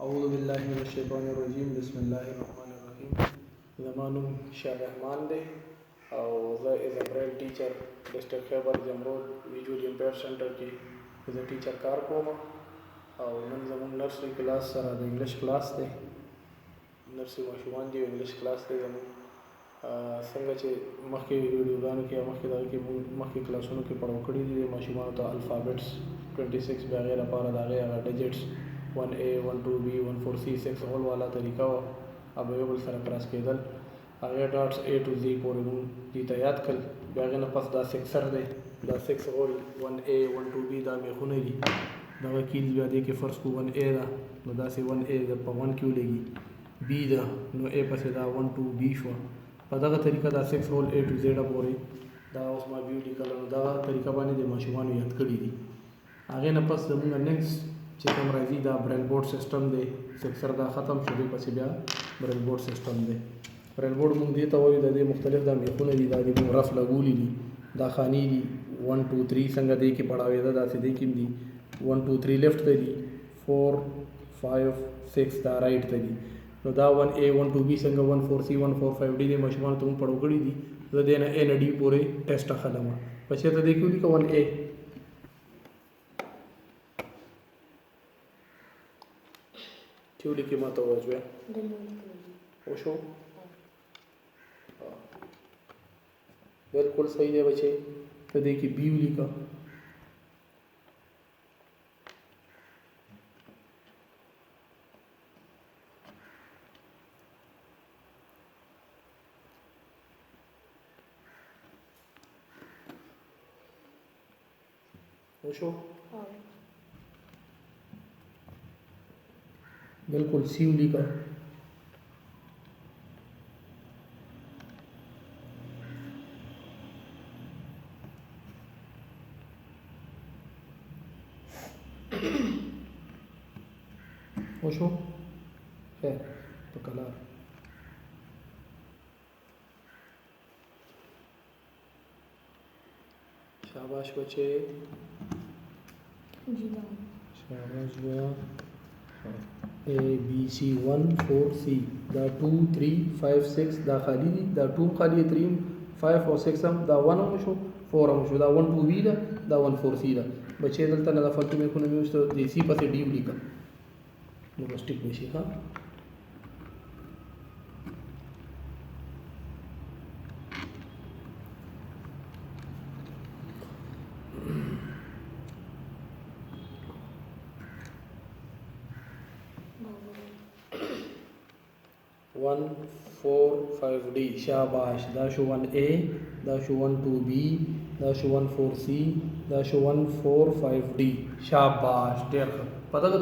اعوذ باللہ من الشیطان الرجیم بسم الله الرحمن الرحیم زما نوم شیر رحمان دی او زه از ا Braille ټیچر ډسټرکټ خیبر جمرود ویژولی امپیرډ سنټر کې از ا ټیچر کار کوم او نن زموږ نرسری کلاس سره د انګلیش کلاس دی نرسری ماشومان دي انګلیش کلاس دی زموږ څنګه چې مخکې ویډیوګانو کې مخکې دغه کې موږ مخکې کلاسونو کې پړاو کړي دي د ماشومانو ته الفابیټس 26 د هغې لپاره د هغې هغه ډیجټس 1A 1 2B 1 4C 6 اول والا طریقه وه هغه یو بل سره کراس کېدل هغې ډاټس A to Z پورې موږ دې ته یاد کړل بیا هغې نه پس دا سکسر دی دا 6 هول 1A 1 2B دا میخونه دي دغه کیلز بیا دې کې فرض کړو 1A ده نو داسې 1A ده په 1 کې ولګي B ده نو A پسې دا 1 2B شوه په دغه طریقه دا 6 هول A to Z پورې دا اوس ما ویو لیکل نو دغه طریقه باندې د ماشومانو یاد کړي دي هغې نه پس زموږ نیکسټ چې کوم راځي دا بریل بورډ سیسټم دی سکسر دا ختم شو دی پسې بیا بریل بورډ سیسټم دی بریل بورډ موږ دې ته وایو د دې مختلف دا میخونه دي دا دې موږ رف لګولي دي دا خانې دي 1 2 3 څنګه دې کې پړاوېده داسې دې کې دي 1 2 3 لیفټ ته دي 4 5 6 دا رایټ ته دي نو دا 1A 1 2B څنګه 1 4C 1 4 5D دې ماشومانو ته موږ پړاو کړي دي زه دې نه A نه D پورې ټیسټ اخلم پسې ته دې کې ولیکه 1A کیوں لکھی ماتا ہوا جو ہے وشو بالکل صحیح ہے بچے تو دیکھیے بیو لکھا وشو बिल्कुल सीवली का ओशो है तो कलर शाबाश बच्चे शाबाश गया A B C 1 4 C دا 2 3 5 6 دا خالی دي دا 2 خالی 3 5 او 6 هم دا 1 هم شو 4 هم شو دا 1 2B ده دا 1 4C ده بچې دلته نه دا فالتو میخونه مې وشته د C پسې D ولیکه نو بس ټیک نشي ها 1 4 5D शाबाश دا شو 1A دا شو 1 2B دا شو 1 4C دا شو 1 4 5D शाबाश ډېر ښه په دغه